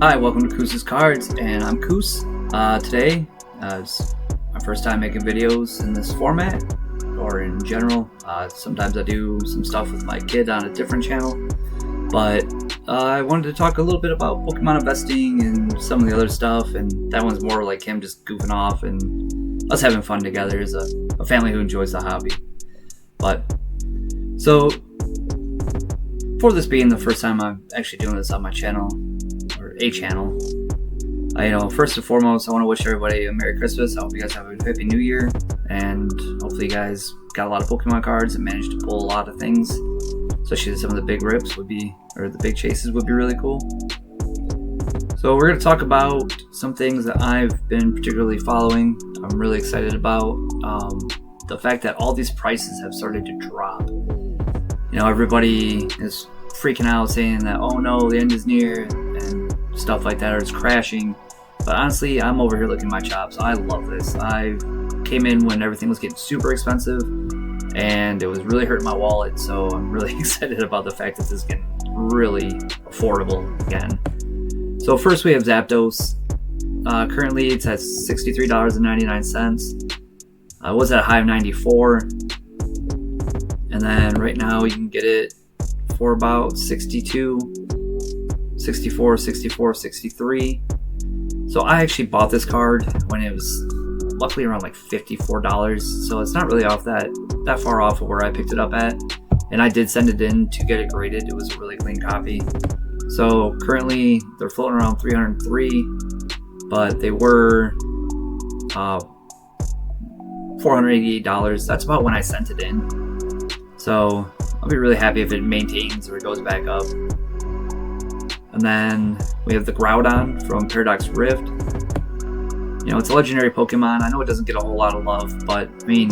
Hi, welcome to Koos's Cards, and I'm Koos. Today is my first time making videos in this format, or in general. Sometimes I do some stuff with my kid on a different channel, but I wanted to talk a little bit about Pokemon investing and some of the other stuff, and that one's more like him just goofing off and us having fun together as a family who enjoys the hobby. So, for this being the first time I'm actually doing this on my channel, a channel, first and foremost, I want to wish everybody a Merry Christmas. I hope you guys have a Happy New Year, and hopefully you guys got a lot of Pokemon cards and managed to pull a lot of things, especially some of the big rips the big chases would be really cool. So we're going to talk about some things that I've been particularly following. I'm really excited about the fact that all these prices have started to drop. Everybody is freaking out saying that, oh no, the end is near, and stuff like that, or it's crashing. But honestly, I'm over here licking my chops. I love this. I came in when everything was getting super expensive, and it was really hurting my wallet, so I'm really excited about the fact that this is getting really affordable again. So first we have Zapdos. Currently it's at $63.99. I was at a high of $94, and then right now you can get it for about $62, $64, $64, $63. So I actually bought this card when it was luckily around like $54, so it's not really off that far off of where I picked it up at. And I did send it in to get it graded. It was a really clean copy. So currently they're floating around $303, but they were $488. That's about when I sent it in. So I'll be really happy if it maintains or it goes back up. And then we have the Groudon from Paradox Rift. It's a legendary Pokemon. I know it doesn't get a whole lot of love, but I mean,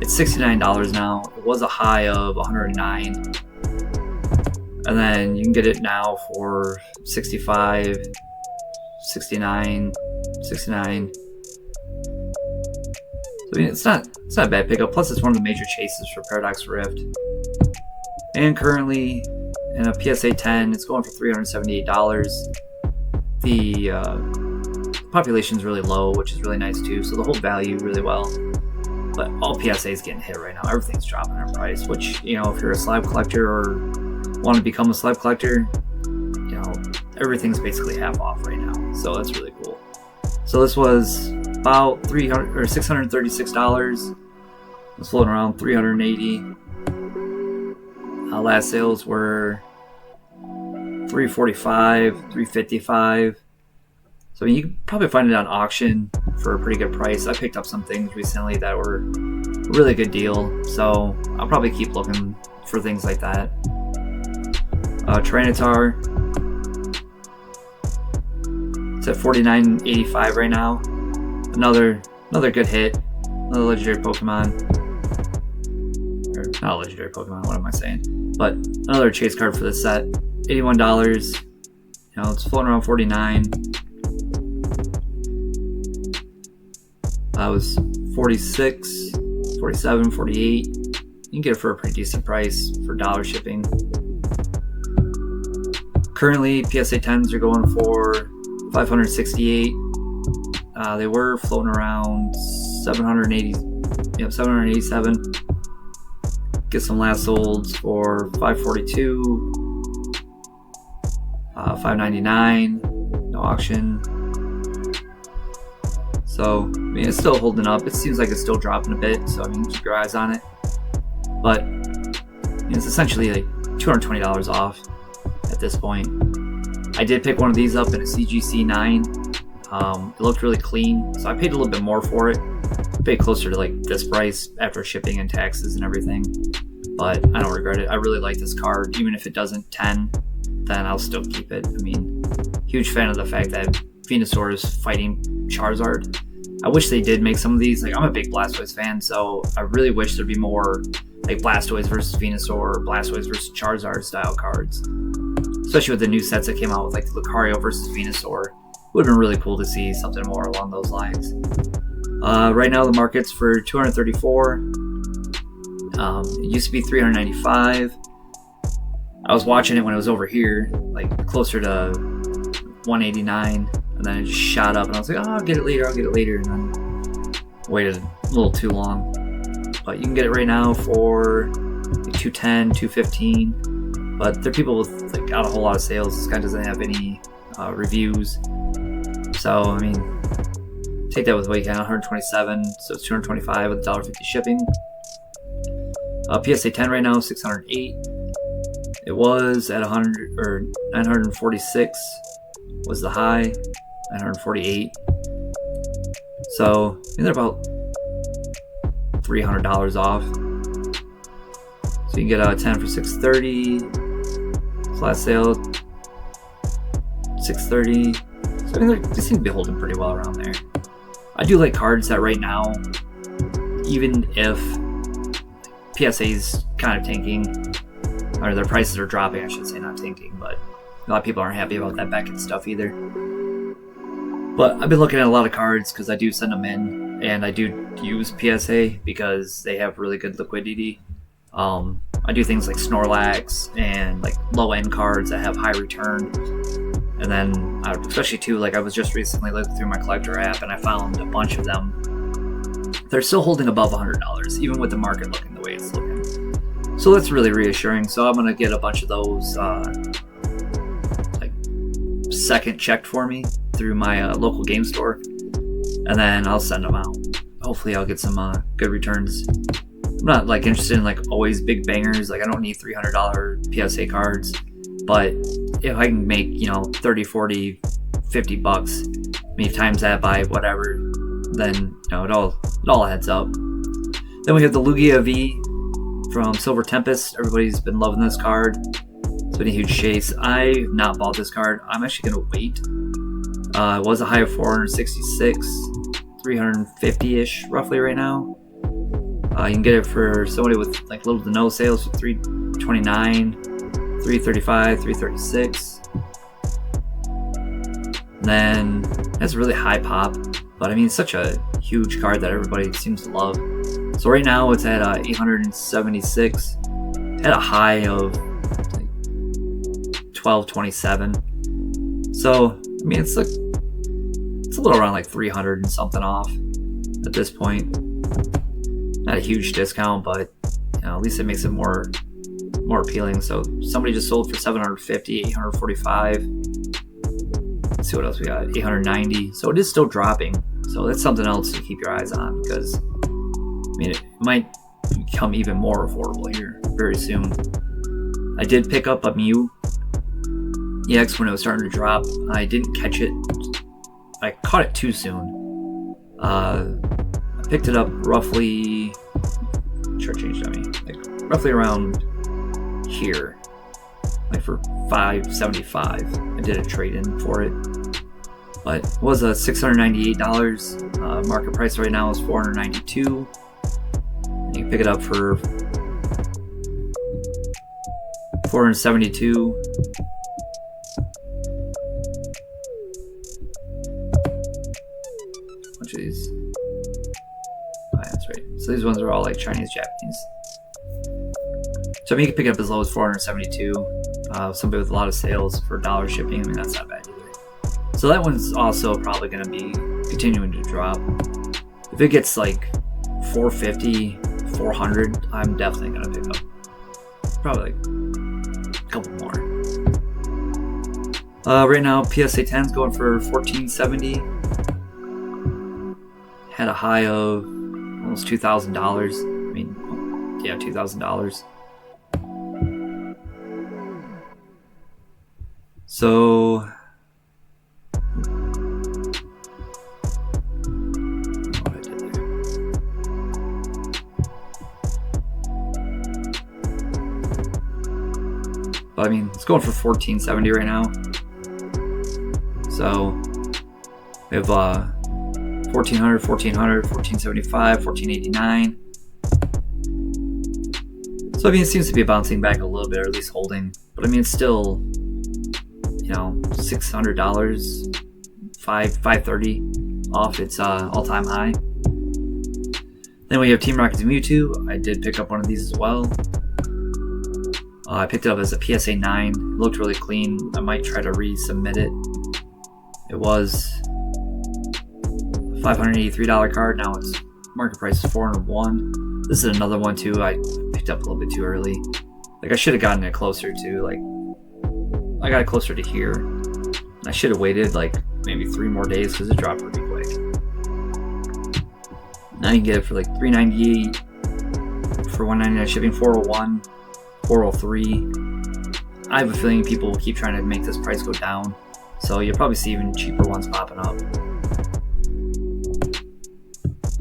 it's $69 now. It was a high of $109. And then you can get it now for $65, $69, $69. So, I mean, it's not a bad pickup. Plus, it's one of the major chases for Paradox Rift. And currently, in a PSA 10, it's going for $378. The population is really low, which is really nice too. So the whole value really well. But all PSAs getting hit right now. Everything's dropping in price. Which, if you're a slab collector or want to become a slab collector, everything's basically half off right now. So that's really cool. So this was about $636. It's floating around $380. Last sales were $345, $355. So you can probably find it on auction for a pretty good price. I picked up some things recently that were a really good deal, so I'll probably keep looking for things like that. Tyranitar, it's at $49.85 right now. Another good hit. Another legendary Pokemon. Or not a legendary Pokemon, what am I saying? But another chase card for this set. $81. It's floating around $49. That was $46, $47, $48. You can get it for a pretty decent price for dollar shipping. Currently, PSA 10s are going for $568. They were floating around $787. Get some last solds for $542, $599, no auction. So, I mean, it's still holding up. It seems like it's still dropping a bit, so I mean, keep your eyes on it. But it's essentially like $220 off at this point. I did pick one of these up in a CGC 9. It looked really clean, so I paid a little bit more for it. I paid closer to like this price after shipping and taxes and everything, but I don't regret it. I really like this card. Even if it doesn't 10, then I'll still keep it. I mean, huge fan of the fact that Venusaur is fighting Charizard. I wish they did make some of these. Like, I'm a big Blastoise fan, so I really wish there'd be more like Blastoise versus Venusaur or Blastoise versus Charizard style cards. Especially with the new sets that came out with like the Lucario versus Venusaur. It would have been really cool to see something more along those lines. Right now the market's for $234. It used to be $395. I was watching it when it was over here, like closer to 189, and then it just shot up, and I was like, oh, I'll get it later, and then waited a little too long. But you can get it right now for like 210, 215, but there are people with like out a whole lot of sales. This guy doesn't have any reviews, so I mean, take that with what you can. 127, so it's 225 with $1.50 shipping. PSA 10 right now, 608. It was at 100 or 946 was the high, 948. So they're about $300 off. So you can get a 10 for 630. Flat sale, 630. So I mean, they seem to be holding pretty well around there. I do like cards that right now, even if PSA's kind of tanking, or their prices are dropping, I should say, not tanking, but a lot of people aren't happy about that Beckett stuff either. But I've been looking at a lot of cards because I do send them in, and I do use PSA because they have really good liquidity. I do things like Snorlax and like low-end cards that have high return. And then, especially too, like I was just recently looking through my collector app and I found a bunch of them. They're still holding above $100, even with the market looking the way it's looking. So that's really reassuring. So I'm gonna get a bunch of those like second checked for me through my local game store, and then I'll send them out. Hopefully I'll get some good returns. I'm not like interested in like always big bangers. Like I don't need $300 PSA cards, but if I can make, 30, 40, $50, I mean, times that by whatever, then it all adds up. Then we have the Lugia V from Silver Tempest. Everybody's been loving this card. It's been a huge chase. I've not bought this card. I'm actually gonna wait. It was a high of 466, 350-ish roughly right now. You can get it for somebody with like little to no sales for 329, 335, 336. And then that's a really high pop, but I mean, it's such a huge card that everybody seems to love. So right now it's at 876. Had a high of like 1227. So I mean, it's a little around like 300 and something off at this point. Not a huge discount, but at least it makes it more appealing. So somebody just sold for 750, 845. Let's see what else we got. 890. So it is still dropping. So that's something else to keep your eyes on, because I mean, it might become even more affordable here very soon. I did pick up a Mew EX when it was starting to drop. I didn't catch it. I caught it too soon. I picked it up roughly. Shortchanged on me. Like roughly around here, like for $575. I did a trade-in for it, but it was a $698. Market price right now is $492. You can pick it up for $472. Which of these? Oh, yeah, that's right. So these ones are all like Chinese, Japanese. So I mean, you can pick it up as low as $472. Somebody with a lot of sales for $1 shipping. I mean, that's not bad either. So that one's also probably going to be continuing to drop. If it gets like $450, $400, I'm definitely going to pick up probably like a couple more. Right now, PSA 10's going for $1470. Had a high of almost $2,000. I mean, yeah, $2,000. So what I did there. But I mean, it's going for $1470 right now. So we have $1,400, $1,400, $1,475, $1,489. So I mean, it seems to be bouncing back a little bit, or at least holding. But I mean, it's still, $600, $530 off its all-time high. Then we have Team Rocket's Mewtwo. I did pick up one of these as well. I picked it up as a PSA 9. It looked really clean. I might try to resubmit it. It was a $583 card. Now its market price is $401. This is another one too. I picked up a little bit too early. Like I should have gotten it closer to like. I got it closer to here. I should have waited like maybe 3 more days because it dropped pretty quick. Now you can get it for like $398 for $199 shipping, $401, $403. I have a feeling people will keep trying to make this price go down, so you'll probably see even cheaper ones popping up.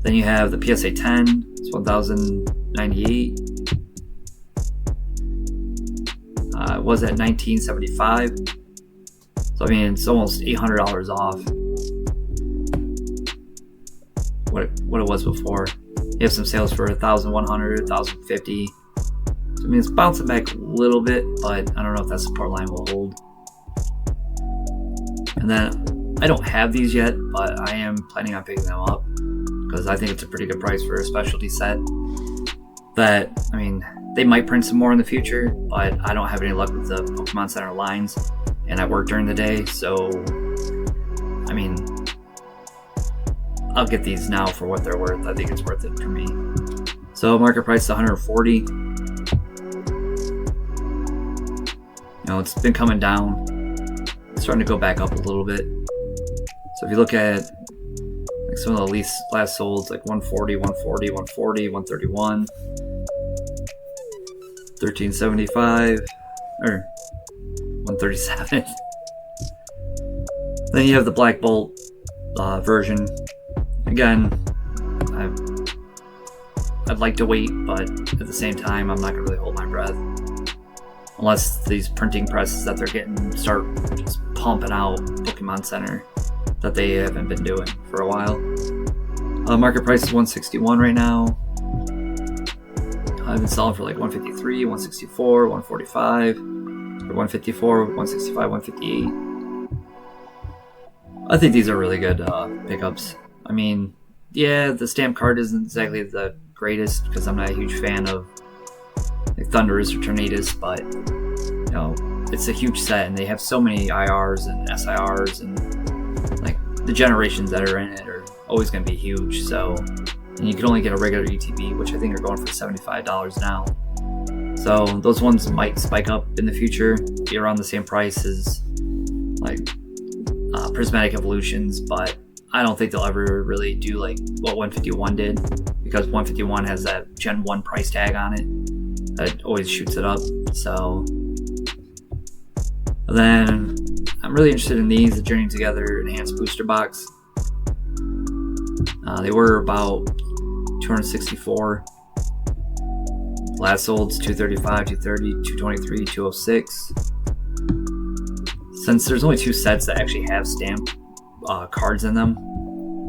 Then you have the PSA 10, it's $1,098. It was at $1,975. So I mean, it's almost $800 off what it was before. You have some sales for $1,100, $1,050. So I mean, it's bouncing back a little bit, but I don't know if that support line will hold. And then I don't have these yet, but I am planning on picking them up because I think it's a pretty good price for a specialty set. That I mean, they might print some more in the future, but I don't have any luck with the Pokemon Center lines. And I work during the day, so I mean, I'll get these now for what they're worth. I think it's worth it for me. So market price is $140. You know, it's been coming down. It's starting to go back up a little bit. So if you look at like some of the least last solds, like 140, 140, 140, 131, 1375, or 137. Then you have the Black Bolt version. Again, I'd like to wait, but at the same time, I'm not gonna really hold my breath unless these printing presses that they're getting start just pumping out Pokemon Center that they haven't been doing for a while. Market price is $161 right now. I've been selling for like $153, $164, $145. $154, $165, $158. I think these are really good pickups. I mean, yeah, the stamp card isn't exactly the greatest because I'm not a huge fan of like Thundurus or Tornadus, but you know, it's a huge set and they have so many IRs and SIRs and like the generations that are in it are always going to be huge. So, and you can only get a regular ETB, which I think are going for $75 now. So those ones might spike up in the future, be around the same price as like Prismatic Evolutions, but I don't think they'll ever really do like what 151 did, because 151 has that Gen 1 price tag on it that always shoots it up. So then I'm really interested in these, the Journey Together Enhanced Booster Box. They were about $264. Last sold's $235, $230, $223, $206. Since there's only 2 sets that actually have stamped cards in them,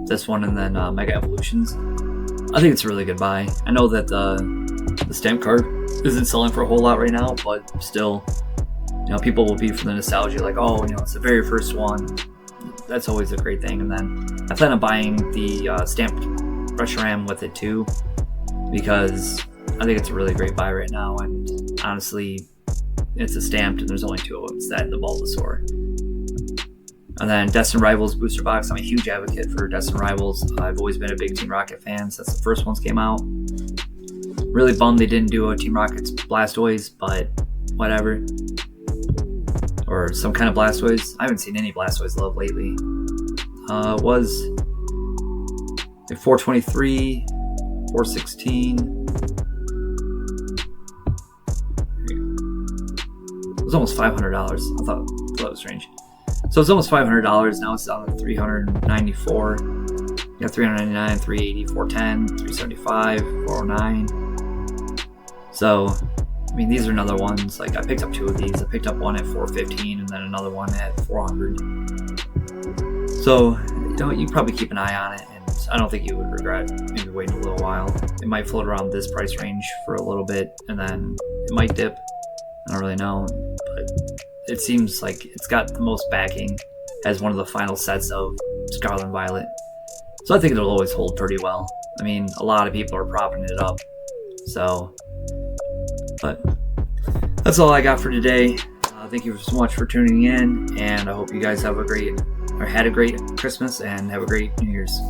this one and then Mega Evolutions, I think it's a really good buy. I know that the stamp card isn't selling for a whole lot right now, but still, you know, people will be for the nostalgia, like, oh, you know, it's the very first one. That's always a great thing. And then I plan on buying the stamped Reshiram with it too, because I think it's a really great buy right now, and honestly, it's a stamped and there's only 2 of them. It's that and the Bulbasaur. And then Destined Rivals Booster Box. I'm a huge advocate for Destined Rivals. I've always been a big Team Rocket fan since the first ones came out. Really bummed they didn't do a Team Rocket's Blastoise, but whatever. Or some kind of Blastoise. I haven't seen any Blastoise love lately. It was like 423, 416. It was almost $500. I thought that was strange. So it's almost $500. Now it's down to $394. You got $399, $380, $410, $375, $409. So, I mean, these are another ones. Like, I picked up 2 of these. I picked up one at $415 and then another one at $400. So, you know, you probably keep an eye on it, and I don't think you would regret maybe waiting a little while. It might float around this price range for a little bit, and then it might dip. I don't really know, but it seems like it's got the most backing as one of the final sets of Scarlet and Violet. So I think it'll always hold pretty well. I mean, a lot of people are propping it up. So, but that's all I got for today. Thank you so much for tuning in, and I hope you guys have a great or had a great Christmas and have a great New Year's.